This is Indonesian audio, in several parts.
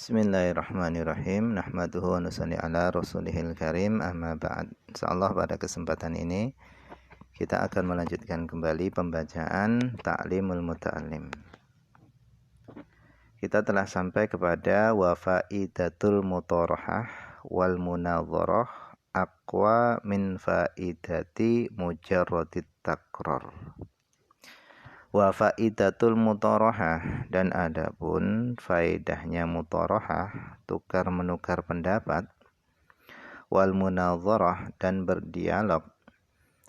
Bismillahirrahmanirrahim. Nahmaduhu wa nusalli ala rasulihil karim. Amma ba'd. Insyaallah pada kesempatan ini kita akan melanjutkan kembali pembacaan Ta'limul Muta'allim. Kita telah sampai kepada wa faidatul mutarahah wal munadharah aqwa min faidati mujarradit takrar. Wa faidatul mutarahah, dan adapun faedahnya mutarahah, tukar menukar pendapat, wal munadharah, dan berdialog,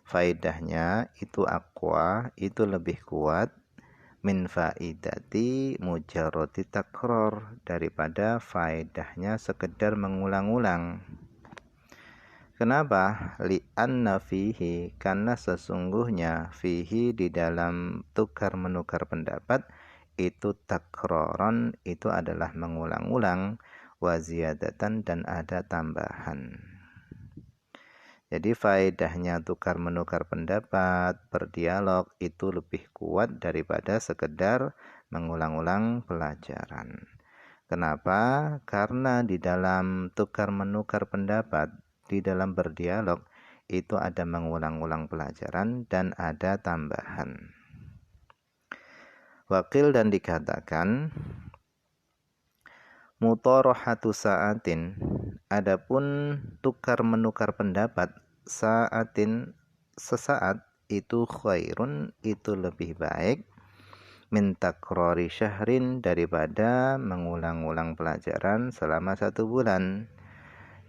faedahnya itu aqwa, itu lebih kuat, min faidati mujarrati takrar, daripada faedahnya sekedar mengulang-ulang. Kenapa? Li'anna fihi, karena sesungguhnya fihi, di dalam tukar menukar pendapat itu takraron, itu adalah mengulang-ulang, wa ziyadatan, dan ada tambahan. Jadi faedahnya tukar menukar pendapat, berdialog, itu lebih kuat daripada sekedar mengulang-ulang pelajaran. Kenapa? Karena di dalam tukar menukar pendapat, di dalam berdialog, itu ada mengulang-ulang pelajaran dan ada tambahan. Wakil, dan dikatakan mutarahatu sa'atin, adapun tukar menukar pendapat sa'atin, sesaat, itu khairun, itu lebih baik, min takrari syahrin, daripada mengulang-ulang pelajaran selama 1 bulan.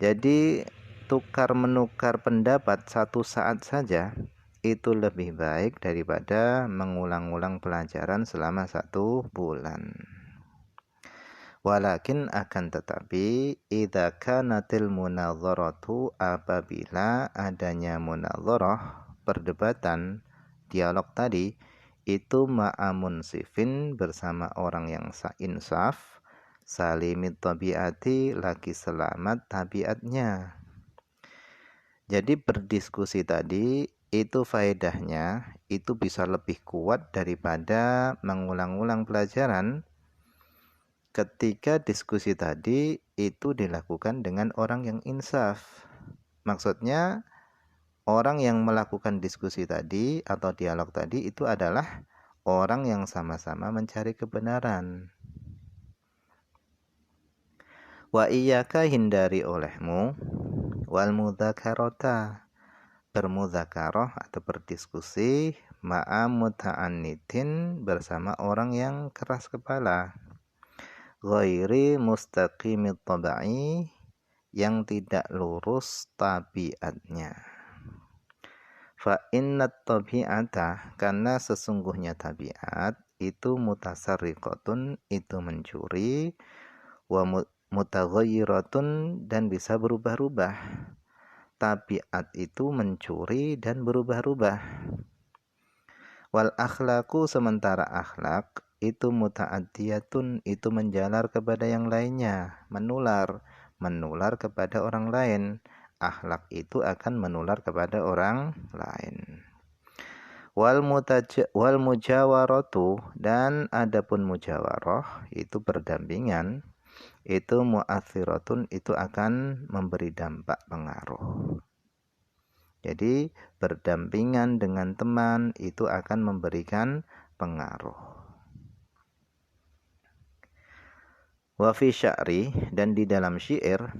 Jadi tukar menukar pendapat 1 saat saja itu lebih baik daripada mengulang-ulang pelajaran selama 1 bulan. Walakin, akan tetapi, idza kanatil munadharatu, apabila adanya munadharah, perdebatan, dialog tadi, itu ma'amun sifin, bersama orang yang insaf, salimit tabiati, lagi selamat tabiatnya. Jadi berdiskusi tadi itu faedahnya itu bisa lebih kuat daripada mengulang-ulang pelajaran ketika diskusi tadi itu dilakukan dengan orang yang insaf. Maksudnya orang yang melakukan diskusi tadi atau dialog tadi itu adalah orang yang sama-sama mencari kebenaran. Wa iyyaka, hindari olehmu, wal mudzakarata, bermudzakarah atau berdiskusi, ma'a muta'annidin, bersama orang yang keras kepala, ghairi mustaqimit tabai, yang tidak lurus tabiatnya. Fa innat tabi'ata, karena sesungguhnya tabiat itu mutasarriqatun, itu mencuri, wa mutaghayyiratun, dan bisa berubah-ubah. Tabiat itu mencuri dan berubah-ubah. Wal akhlaqu, sementara akhlak itu muta'addiyatun, itu menjalar kepada yang lainnya, menular kepada orang lain. Akhlak itu akan menular kepada orang lain. Wal mujawaratu, dan adapun mujawarah itu berdampingan, itu mu'athiratun, itu akan memberi dampak pengaruh. Jadi berdampingan dengan teman itu akan memberikan pengaruh. Wa fi sya'ri, dan di dalam syair,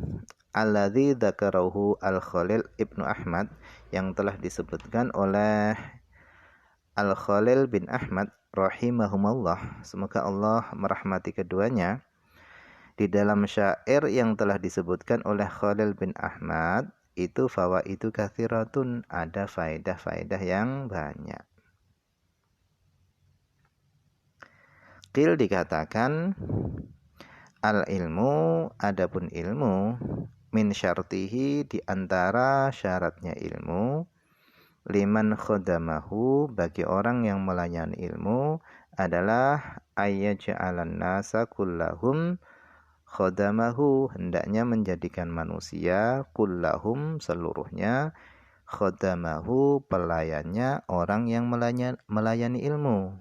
alladzi dzakarahu Al-Khalil Ibnu Ahmad, yang telah disebutkan oleh Al-Khalil bin Ahmad rahimahumullah, semoga Allah merahmati keduanya. Di dalam syair yang telah disebutkan oleh Khalil bin Ahmad itu fawaidu katsiratun, ada faedah-faedah yang banyak. Qil, dikatakan, al ilmu, adapun ilmu, min syartihi, di antara syaratnya ilmu, liman khodamahu, bagi orang yang melayani ilmu, adalah ayyaj'alan nasa kullahum khodamahu, hendaknya menjadikan manusia, kullahum, seluruhnya, khodamahu, pelayannya, orang yang melayani ilmu.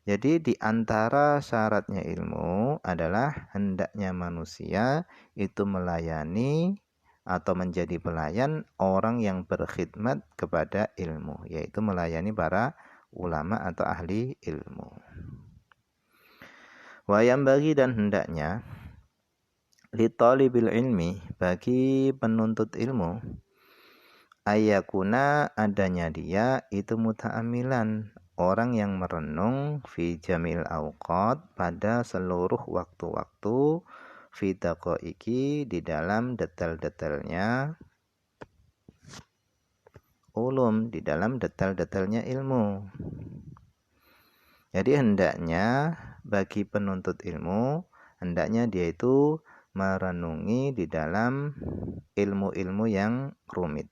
Jadi di antara syaratnya ilmu adalah hendaknya manusia itu melayani atau menjadi pelayan orang yang berkhidmat kepada ilmu, yaitu melayani para ulama atau ahli ilmu. Wayam bagi dan hendaknya li talibil ilmi, bagi penuntut ilmu, ayakuna adanya dia itu muta'amilan, orang yang merenung fi jamil awqat, pada seluruh waktu-waktu, fi daqaiki, di dalam detail-detailnya ulum, di dalam detail-detailnya ilmu. Jadi hendaknya bagi penuntut ilmu, hendaknya dia itu merenungi di dalam ilmu-ilmu yang rumit.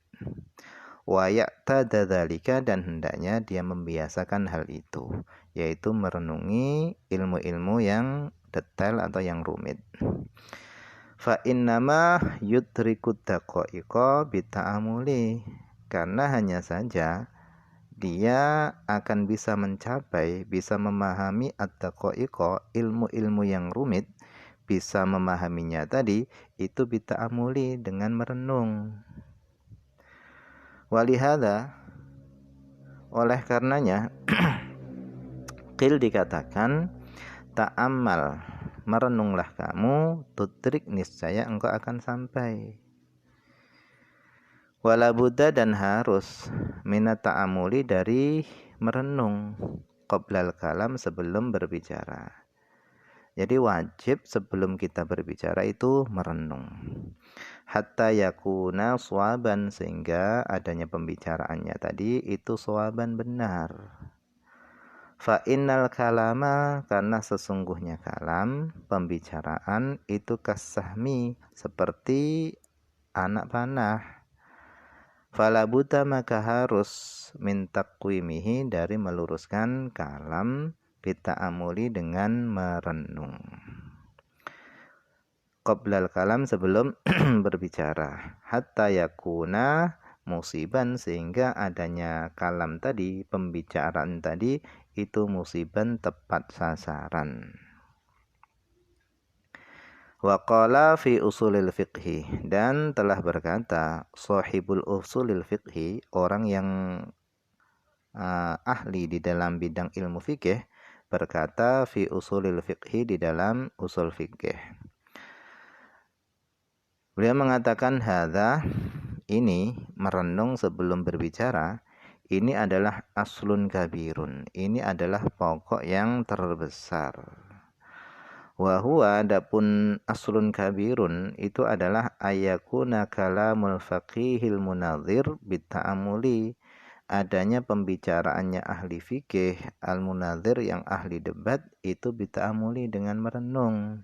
Wa ya'tada dzalika, dan hendaknya dia membiasakan hal itu, yaitu merenungi ilmu-ilmu yang detail atau yang rumit. Fa innama yudrikut daqaiqa bita'amuli, karena hanya saja dia akan bisa mencapai, bisa memahami ad-daqaiqa, ilmu-ilmu yang rumit, bisa memahaminya tadi itu bita'amuli, dengan merenung. Walihada, oleh karenanya qil dikatakan ta'ammal, merenunglah kamu, tudrik, niscaya engkau akan sampai. Wala budda, dan harus, minat ta'amuli, dari merenung, qoblal kalam, sebelum berbicara. Jadi wajib sebelum kita berbicara itu merenung. Hatta yakuna swaban, sehingga adanya pembicaraannya tadi itu swaban, benar. Fa innal kalama, karena sesungguhnya kalam, pembicaraan itu kasahmi, seperti anak panah. Fala buta, maka harus, min taqwimihi, dari meluruskan kalam, bita'amuli, dengan merenung. Qoblal kalam, sebelum berbicara. Hatta yakuna musiban, sehingga adanya kalam tadi, pembicaraan tadi, itu musiban, tepat sasaran. Wa qala fi usulil fiqhi, dan telah berkata sahibul usulil fiqhi, orang yang ahli di dalam bidang ilmu fikih, berkata fi usulil fiqhi, di dalam usul fikih. Beliau mengatakan hadza, ini merenung sebelum berbicara, ini adalah aslun kabirun, ini adalah pokok yang terbesar. Wa huwa, adapun aslun kabirun itu adalah ayakuna kalamul faqihil munadzir bita'amuli, adanya pembicaraannya ahli fikih al munadzir, yang ahli debat, itu bita'amuli, dengan merenung.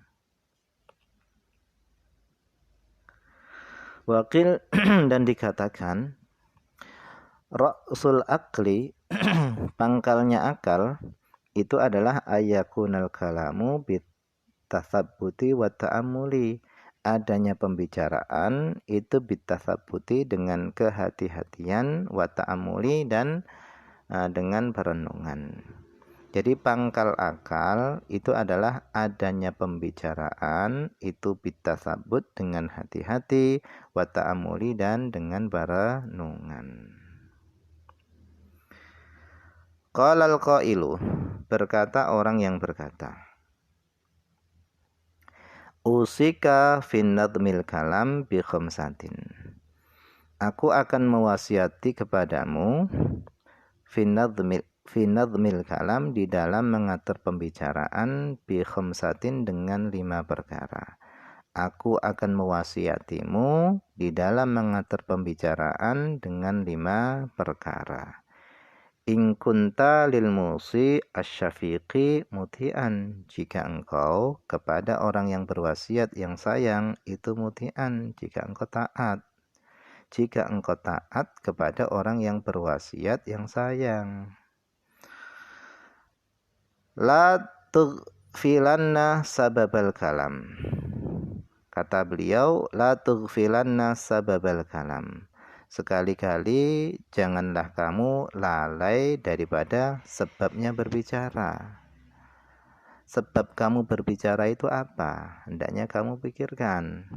Wakil dan dikatakan ra'sul akli, pangkalnya akal, itu adalah ayakunal kalamu bitathabbuti wa ta'amuli, adanya pembicaraan itu bitathabbuti, dengan kehati-hatian, wa ta'amuli, dan dengan perenungan. Jadi pangkal akal itu adalah adanya pembicaraan itu bitasabut, dengan hati-hati, wa ta'amuli, dan dengan perenungan. Qalal qailu, berkata orang yang berkata, usika fin nadmil kalam bi khamsatin, aku akan mewasiati kepadamu fin nadmil kalam, di dalam mengatur pembicaraan, bi khamsatin, dengan 5 perkara. Aku akan mewasiatimu di dalam mengatur pembicaraan dengan 5 perkara. In kunta lil musi asyafiqi mutian, jika engkau kepada orang yang berwasiat yang sayang itu mutian, jika engkau taat. Jika engkau taat kepada orang yang berwasiat yang sayang. La tughfilanna sababal kalam, kata beliau, la tughfilanna sababal kalam, sekali-kali janganlah kamu lalai daripada sebabnya berbicara. sebab kamu berbicara itu apa? Hendaknya kamu pikirkan.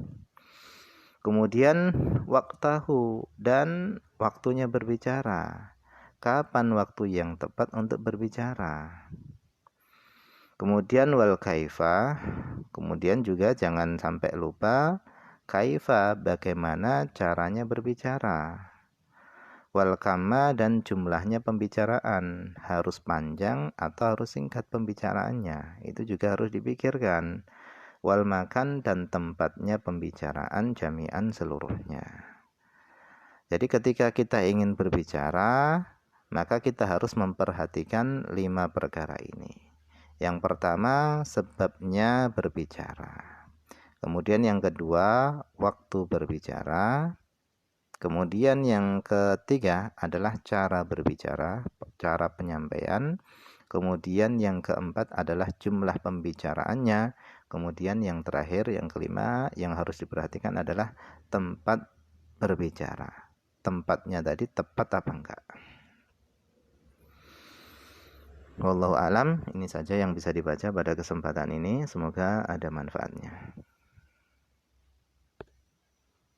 Kemudian waktahu, dan waktunya berbicara. Kapan waktu yang tepat untuk berbicara? Kemudian wal kaifa, kemudian juga jangan sampai lupa kaifa, bagaimana caranya berbicara. Wal kama, dan jumlahnya pembicaraan, harus panjang atau harus singkat pembicaraannya, itu juga harus dipikirkan. Wal makan, dan tempatnya pembicaraan jami'an seluruhnya. Jadi ketika kita ingin berbicara, maka kita harus memperhatikan 5 perkara ini. Yang pertama, sebabnya berbicara. Kemudian yang kedua, waktu berbicara. Kemudian yang ketiga adalah cara berbicara, cara penyampaian. Kemudian yang keempat adalah jumlah pembicaraannya. Kemudian yang terakhir, yang kelima, yang harus diperhatikan adalah tempat berbicara. Tempatnya tadi tepat apa enggak? Wallahu alam, ini saja yang bisa dibaca pada kesempatan ini. Semoga ada manfaatnya.